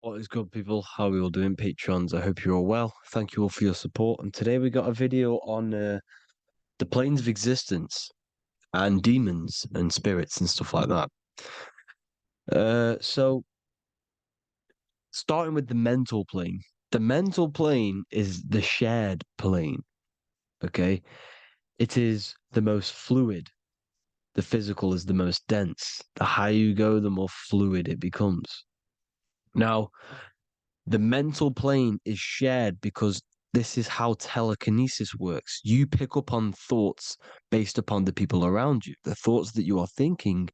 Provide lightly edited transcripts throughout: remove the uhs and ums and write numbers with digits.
What is good, people? How are we all doing, Patrons? I hope you're all well. Thank you all for your support. And today we got a video on the planes of existence and demons and spirits and stuff like that. So starting with the mental plane. The mental plane is the shared plane. Okay, it is the most fluid. The physical is the most dense. The higher you go, the more fluid it becomes. Now, the mental plane is shared because this is how telekinesis works. You pick up on thoughts based upon the people around you. The thoughts that you are thinking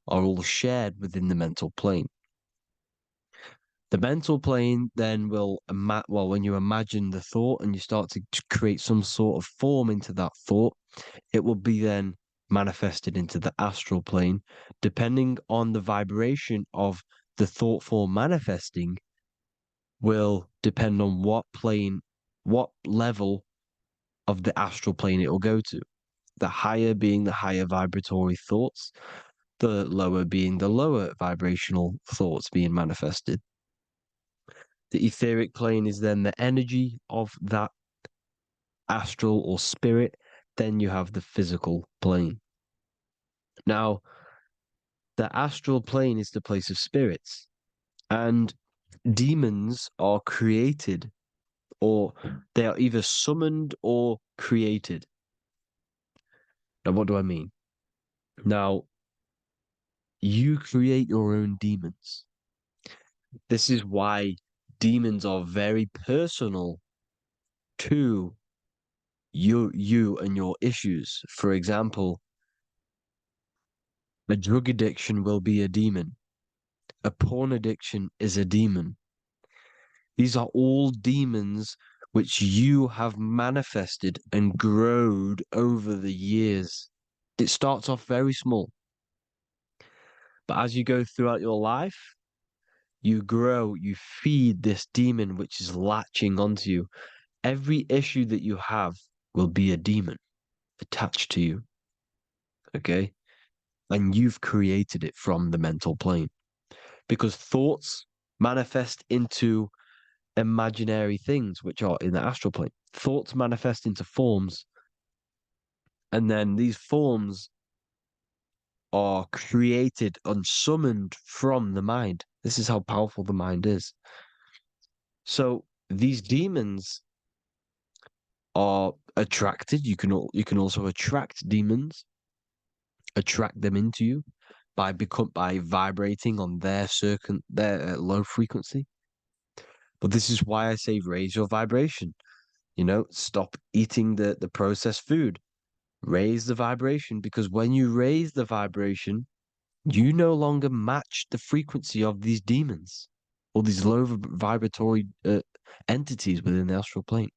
are all shared within the mental plane. The mental plane then will, when you imagine the thought and you start to create some sort of form into that thought, it will be then manifested into the astral plane. Depending on the vibration of the thought form manifesting, will depend on what plane, what level of the astral plane it will go to. The higher being the higher vibratory thoughts, the lower being the lower vibrational thoughts being manifested. The etheric plane is then the energy of that astral or spirit. Then you have the physical plane. Now, the astral plane is the place of spirits, and demons are created, or they are either summoned or created. Now, what do I mean? Now, you create your own demons. This is why demons are very personal to you and your issues. For example, a drug addiction will be a demon. A porn addiction is a demon. These are all demons which you have manifested and growed over the years. It starts off very small. But as you go throughout your life, you grow, you feed this demon which is latching onto you. Every issue that you have will be a demon attached to you. Okay? And you've created it from the mental plane. Because thoughts manifest into imaginary things which are in the astral plane. Thoughts manifest into forms. And then these forms are created and summoned from the mind. This is how powerful the mind is. So these demons are attracted. You can also attract demons, attract them into you by vibrating on their low frequency. But this is why I say raise your vibration. Stop eating the processed food. Raise the vibration, because when you raise the vibration, you no longer match the frequency of these demons or these low vibratory entities within the astral plane.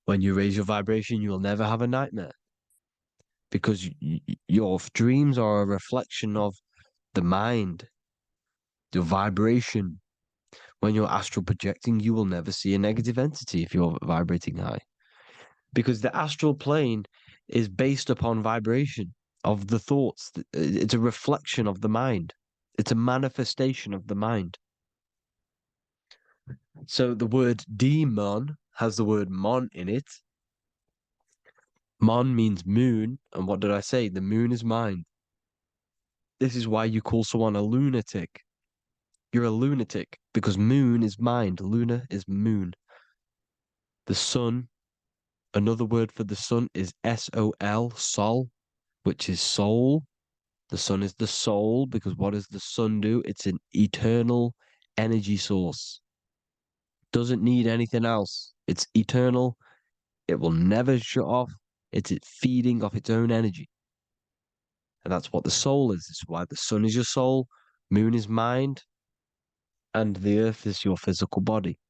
When you raise your vibration, you will never have a nightmare, because your dreams are a reflection of the mind, your vibration. When you're astral projecting, you will never see a negative entity if you're vibrating high, because the astral plane is based upon vibration of the thoughts. It's a reflection of the mind. It's a manifestation of the mind. So the word demon has the word mon in it. Mon means moon, and what did I say? The moon is mind. This is why you call someone a lunatic. You're a lunatic because moon is mind. Luna is moon. The sun, another word for the sun is S-O-L, sol, which is soul. The sun is the soul, because what does the sun do? It's an eternal energy source. Doesn't need anything else. It's eternal. It will never shut off. It's feeding off its own energy. And that's what the soul is. It's why the sun is your soul, moon is mind, and the earth is your physical body.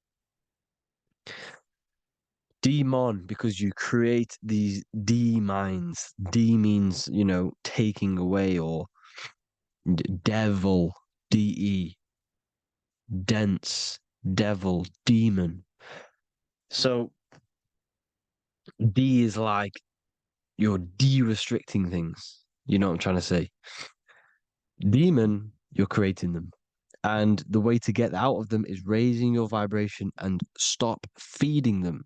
Demon, because you create these D-minds. D means, taking away, or devil, D-E, dense, devil, demon. So D is like you're de-restricting things. You know what I'm trying to say? Demon, you're creating them. And the way to get out of them is raising your vibration and stop feeding them.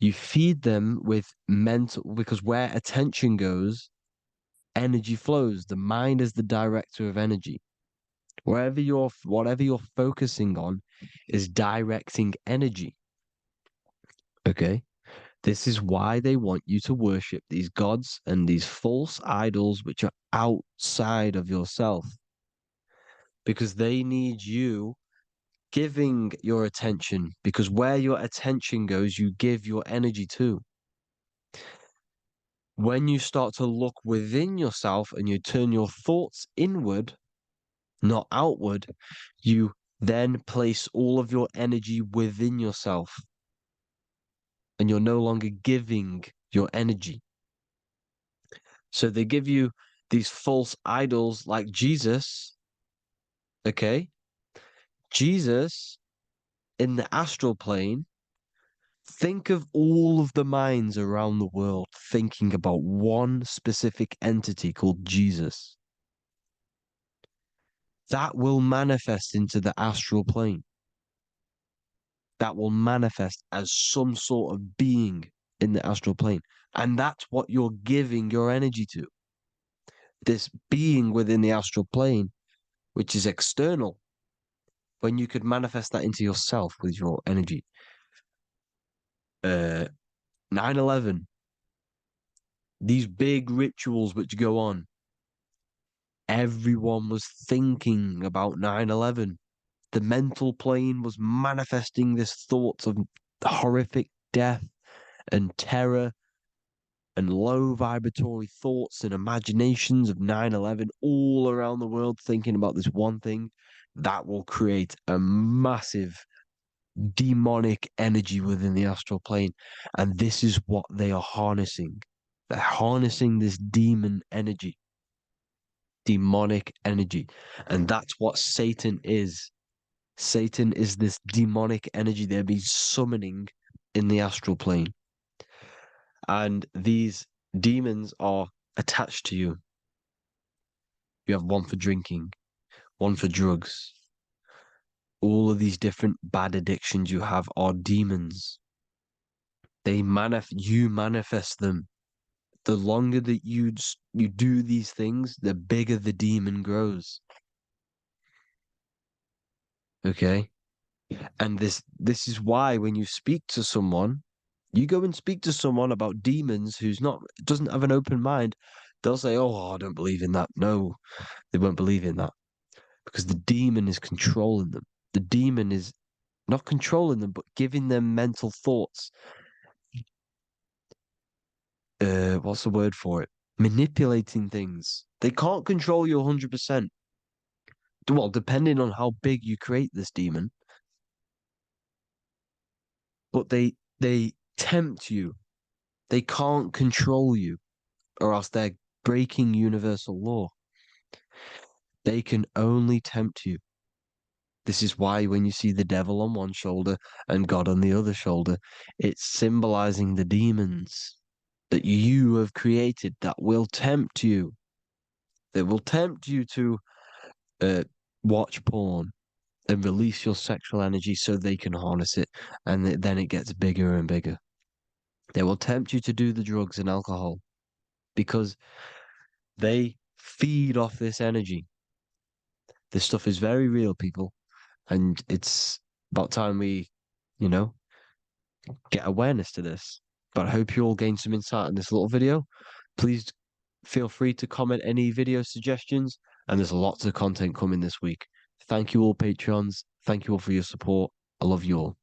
You feed them with mental, because where attention goes, energy flows. The mind is the director of energy. Whatever you're focusing on is directing energy. Okay. This is why they want you to worship these gods and these false idols which are outside of yourself. Because they need you giving your attention, because where your attention goes, you give your energy to. When you start to look within yourself and you turn your thoughts inward, not outward, you then place all of your energy within yourself. And you're no longer giving your energy. So they give you these false idols like Jesus. Okay. Jesus in the astral plane, think of all of the minds around the world thinking about one specific entity called Jesus. That will manifest into the astral plane. That will manifest as some sort of being in the astral plane. And that's what you're giving your energy to. This being within the astral plane, which is external, when you could manifest that into yourself with your energy. 9/11, these big rituals which go on, everyone was thinking about 9/11. The mental plane was manifesting this thoughts of horrific death and terror and low vibratory thoughts and imaginations of 9/11 all around the world thinking about this one thing. That will create a massive demonic energy within the astral plane. And this is what they are harnessing. They're harnessing this demon energy, demonic energy. And that's what Satan is. Satan is this demonic energy they'll be summoning in the astral plane. And these demons are attached to you. You have one for drinking, one for drugs. All of these different bad addictions you have are demons. You manifest them. The longer that you do these things, the bigger the demon grows. Okay? And this is why when you speak to someone, you go and speak to someone about demons who's not doesn't have an open mind, they'll say, "Oh, I don't believe in that." No, they won't believe in that because the demon is controlling them. The demon is not controlling them, but giving them mental thoughts. What's the word for it? Manipulating things. They can't control you 100%. Well, depending on how big you create this demon, but they tempt you. They can't control you, or else they're breaking universal law. They can only tempt you. This is why when you see the devil on one shoulder and God on the other shoulder, it's symbolizing the demons that you have created that will tempt you. They will tempt you to uh, watch porn and release your sexual energy so they can harness it, and then it gets bigger and bigger. They will tempt you to do the drugs and alcohol because they feed off this energy. This stuff is very real, people, and it's about time we, you know, get awareness to this. But I hope you all gained some insight in this little video. Please feel free to comment any video suggestions, and there's lots of content coming this week. Thank you all, Patreons. Thank you all for your support. I love you all.